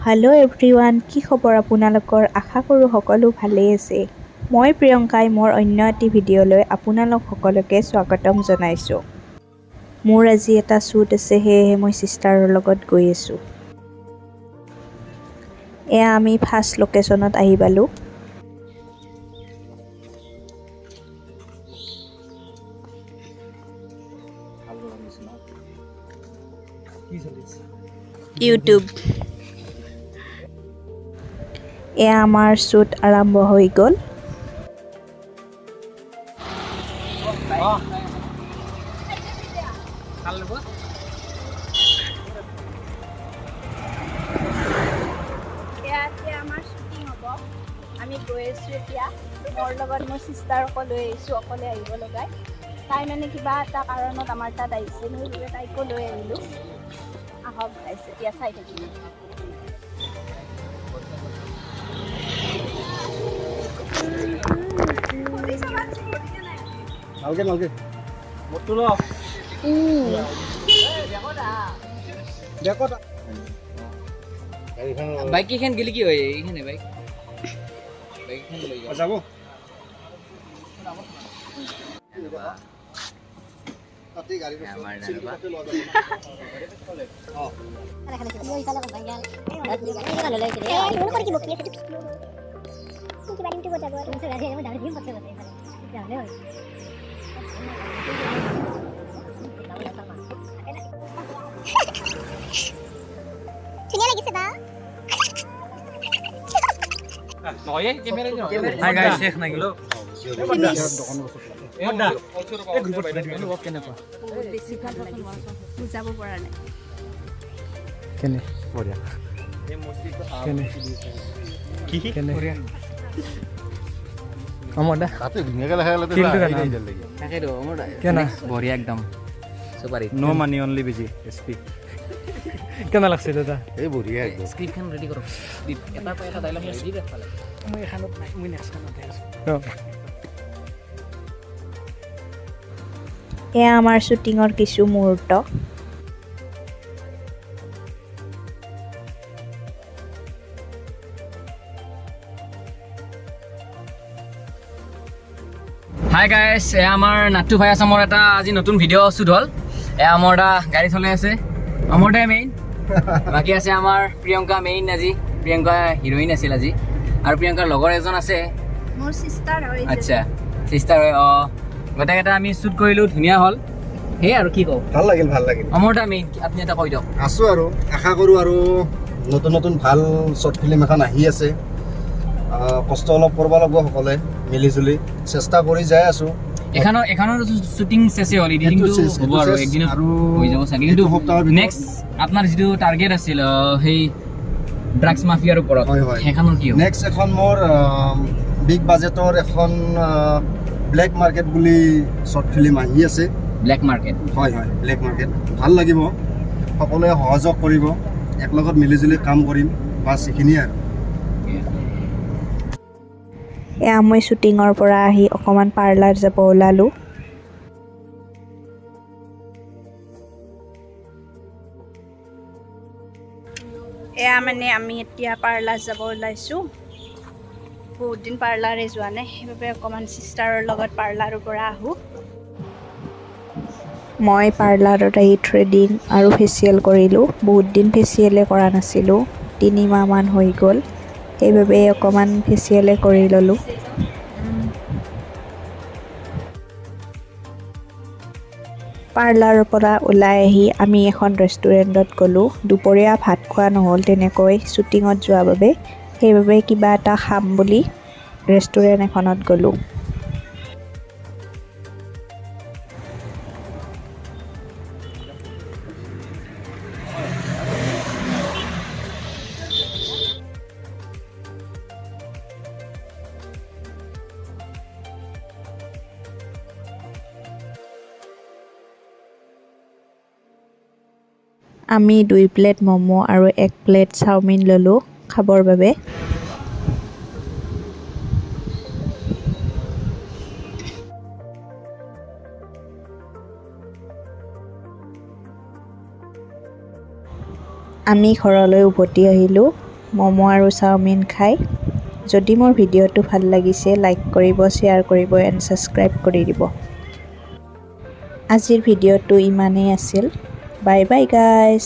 Hello' everyone, কি খবৰ আপোনালোকৰ? আশা কৰোঁ সকলো ভালেই আছে। মই প্ৰিয়ংকাই মোৰ অন্য এটি ভিডিঅ'লৈ আপোনালোক সকলোকে স্বাগতম জনাইছোঁ। মোৰ আজি এটা শ্বুট আছে, সেয়েহে মই চিষ্টাৰৰ লগত গৈ আছোঁ। এয়া আমি ফাৰ্ষ্ট লোকেশ্যনত আহি পালোঁ। ইউটিউব। এয়া আমাৰ শ্বুট আৰম্ভ হৈ গ'ল। এতিয়া আমাৰ শ্বুটিং হ'ব। আমি গৈ আছোঁ এতিয়া। মোৰ লগত মোৰ চিষ্টাৰকো লৈ আহিছোঁ, অকলে আহিব লগাই। তাই মানে কিবা এটা কাৰণত আমাৰ তাত আহিছে, মই তাইকো লৈ আহিলোঁ। আহক গাইছ, এতিয়া চাই থাকিম। ভালকে মোৰটো ল বাইক কেইখন গেলি কি হয়? এইখানে বাইক লৈ যাব তাতে গাড়ী আমাৰ নাৰবা হাই গাইস শেখ না গেল বুজাব পৰা নাই। কেনে বঢ়িয়া কেনে কি কেনে বঢ়িয়া আমাৰ দা কাতে ধুনিয়াকে লেখা গেলে তাকেতো মোৰ কেনা বঢ়িয়া একদম সুপাৰি no money only busy speak কেনা লাগছে দাদা এই বঢ়িয়া একদম স্ক্ৰিপ্টখন ৰেডি কৰক এটা পাই এটা ডাইলগ ৰেডি ৰাখলে মই এখানত নাই মই নেক্সট খানত আছো এয়া আমাৰ শ্বুটিঙৰ কিছু মুহূৰ্ত। হাই গাইছ, এয়া আমাৰ নাট্টু ভাই আছামৰ এটা আজি নতুন ভিডিঅ' শ্বুট হ'ল। এয়া আমাৰ এটা গাড়ী চলাই আছে, অমৰদাই মেইন, বাকী আছে আমাৰ প্ৰিয়ংকা মেইন। আজি প্ৰিয়ংকা হিৰইন আছিল আজি, আৰু প্ৰিয়ংকাৰ লগৰ এজন আছে, মোৰ চিষ্টাৰ হয়। আচ্ছা চিষ্টাৰ হয়। গোটেইকেইটা আমি শ্বুট কৰিলোঁ, ধুনীয়া হ'ল। সেই আৰু কি কওঁ, ভাল লাগিল অমৰদা মেইন, আপুনি এটা কৈ দিয়ক। আছো আৰু আশা কৰোঁ আৰু নতুন ভাল শ্বৰ্ট ফিল্ম এখন আহি আছে। কষ্ট অলপ কৰিব লাগিব, সকলোৱে মিলিজুলি চেষ্টা কৰি যাই আছোঁ। এখনৰ শ্বুটিং চেছে হ'ল, এডিটিংটো হ'ব আৰু একদিনত হৈ যাব চাগে। কিন্তু নেক্সট আপোনাৰ যিটো টাৰ্গেট আছিল সেই ড্ৰাগছ মাফিয়াৰ ওপৰত, সেইখনৰ কি হ'ব? নেক্সট এখন মোৰ বিগ বাজেটৰ এখন ব্লেক মাৰ্কেট বুলি শ্বৰ্ট ফিল্ম আহি আছে। Black market? হয় ব্লেক মাৰ্কেট। ভাল লাগিব, সকলোৱে সহযোগ কৰিব, একলগত মিলিজুলি কাম কৰিম, বাছ এইখিনিয়ে আৰু। এয়া মই শ্বুটিঙৰ পৰা আহি অকণমান পাৰ্লাৰ যাব ওলালোঁ। এয়া মানে আমি এতিয়া পাৰ্লাৰ যাব ওলাইছোঁ। বহুত দিন পাৰ্লাৰে যোৱা নাই, সেইবাবে অকণমান চিষ্টাৰৰ লগত পাৰ্লাৰৰ পৰা আহোঁ। মই পাৰ্লাৰত আহি থ্ৰেডিং আৰু ফেচিয়েল কৰিলোঁ। বহুত দিন ফেচিয়েলে কৰা নাছিলোঁ, 3 মাহমান হৈ গ'ল, সেইবাবে অকণমান ফেচিয়েলে কৰি ল'লোঁ। পাৰ্লাৰৰ পৰা ওলাই আহি আমি এখন ৰেষ্টুৰেণ্টত গ'লোঁ। দুপৰীয়া ভাত খোৱা নহ'ল তেনেকৈ শ্বুটিঙত যোৱা বাবে, সেইবাবে কিবা এটা খাম বুলি ৰেষ্টুৰেণ্ট এখনত গ'লোঁ। আমি 2 প্লেট ম'ম' আৰু 1 প্লেট চাওমিন ল'লোঁ খাবৰ বাবে। আমি ঘৰলৈ উভতি আহিলোঁ। ম'ম' আৰু চাওমিন খাই। যদি মোৰ ভিডিঅ'টো ভাল লাগিছে লাইক কৰিব, শ্বেয়াৰ কৰিব এণ্ড ছাবস্ক্ৰাইব কৰি দিব। আজিৰ ভিডিঅ'টো ইমানেই আছিল। Bye bye guys.